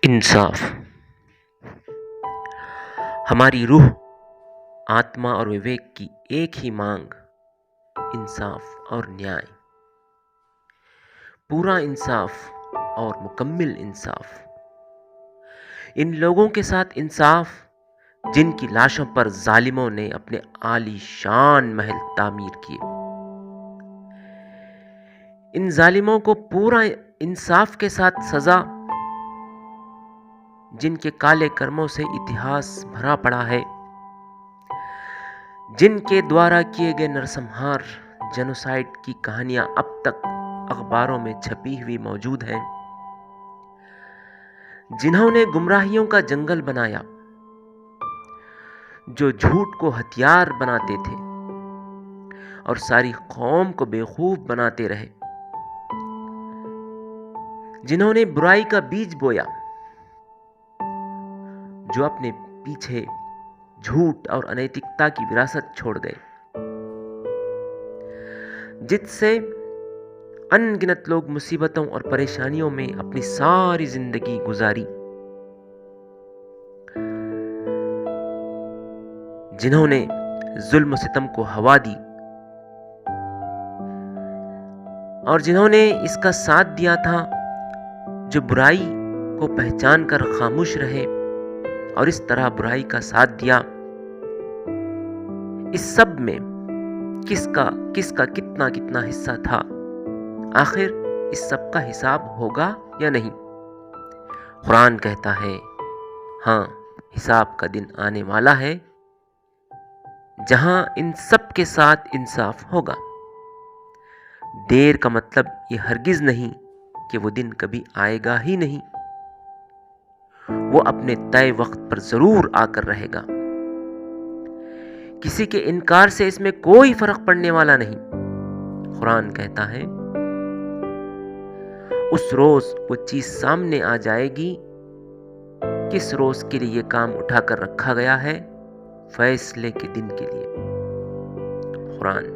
इंसाफ। हमारी रूह, आत्मा और विवेक की एक ही मांग इंसाफ और न्याय। पूरा इंसाफ और मुकम्मिल इंसाफ। इन लोगों के साथ इंसाफ जिनकी लाशों पर जालिमों ने अपने आलीशान महल तामीर किए। इन जालिमों को पूरा इंसाफ के साथ सजा, जिनके काले कर्मों से इतिहास भरा पड़ा है, जिनके द्वारा किए गए नरसंहार, जेनोसाइड की कहानियां अब तक अखबारों में छपी हुई मौजूद हैं, जिन्होंने गुमराहियों का जंगल बनाया, जो झूठ को हथियार बनाते थे और सारी कौम को बेवकूफ बनाते रहे, जिन्होंने बुराई का बीज बोया, जो अपने पीछे झूठ और अनैतिकता की विरासत छोड़ गए, जिससे अनगिनत लोग मुसीबतों और परेशानियों में अपनी सारी जिंदगी गुजारी, जिन्होंने जुल्म सितम को हवा दी और जिन्होंने इसका साथ दिया था, जो बुराई को पहचान कर खामोश रहे और इस तरह बुराई का साथ दिया। इस सब में किसका कितना कितना हिस्सा था? आखिर इस सब का हिसाब होगा या नहीं? कुरान कहता है, हाँ, हिसाब का दिन आने वाला है जहां इन सब के साथ इंसाफ होगा। देर का मतलब ये हरगिज नहीं कि वो दिन कभी आएगा ही नहीं। वो अपने तय वक्त पर जरूर आकर रहेगा। किसी के इनकार से इसमें कोई फर्क पड़ने वाला नहीं। कुरान कहता है, उस रोज वो चीज सामने आ जाएगी, किस रोज के लिए काम उठाकर रखा गया है, फैसले के दिन के लिए। कुरान।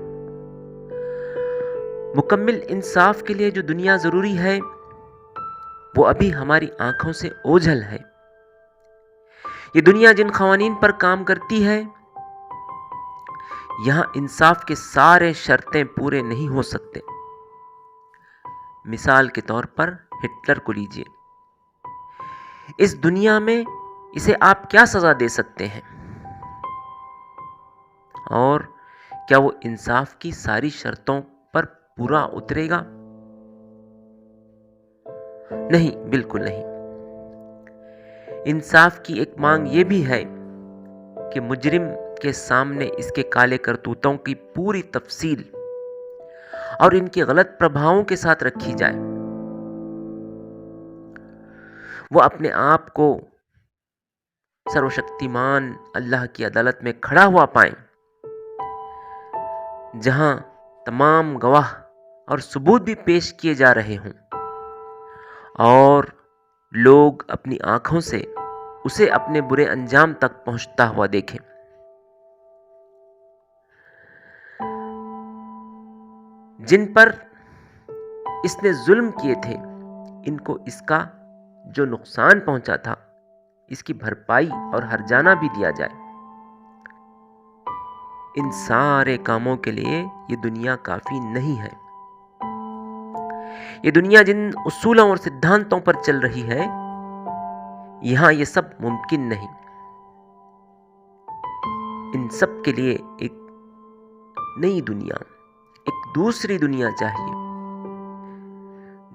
मुकम्मिल इंसाफ के लिए जो दुनिया जरूरी है, वो अभी हमारी आंखों से ओझल है। ये दुनिया जिन खवानीन पर काम करती है, यहां इंसाफ के सारे शर्तें पूरे नहीं हो सकते। मिसाल के तौर पर हिटलर को लीजिए। इस दुनिया में इसे आप क्या सजा दे सकते हैं? और क्या वो इंसाफ की सारी शर्तों पर पूरा उतरेगा? नहीं, बिल्कुल नहीं। इंसाफ की एक मांग ये भी है कि मुजरिम के सामने इसके काले करतूतों की पूरी तफसील और इनके गलत प्रभावों के साथ रखी जाए। वो अपने आप को सर्वशक्तिमान अल्लाह की अदालत में खड़ा हुआ पाए, जहां तमाम गवाह और सबूत भी पेश किए जा रहे हों और लोग अपनी आंखों से उसे अपने बुरे अंजाम तक पहुंचता हुआ देखें। जिन पर इसने जुल्म किए थे, इनको इसका जो नुकसान पहुंचा था, इसकी भरपाई और हर्जाना भी दिया जाए। इन सारे कामों के लिए ये दुनिया काफी नहीं है। ये दुनिया जिन उसूलों और सिद्धांतों पर चल रही है, यहां ये सब मुमकिन नहीं। इन सब के लिए एक नई दुनिया, एक दूसरी दुनिया चाहिए,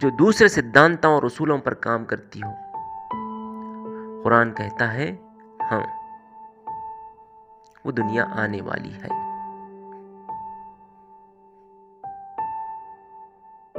जो दूसरे सिद्धांतों और उसूलों पर काम करती हो। कुरान कहता है, हाँ, वो दुनिया आने वाली है।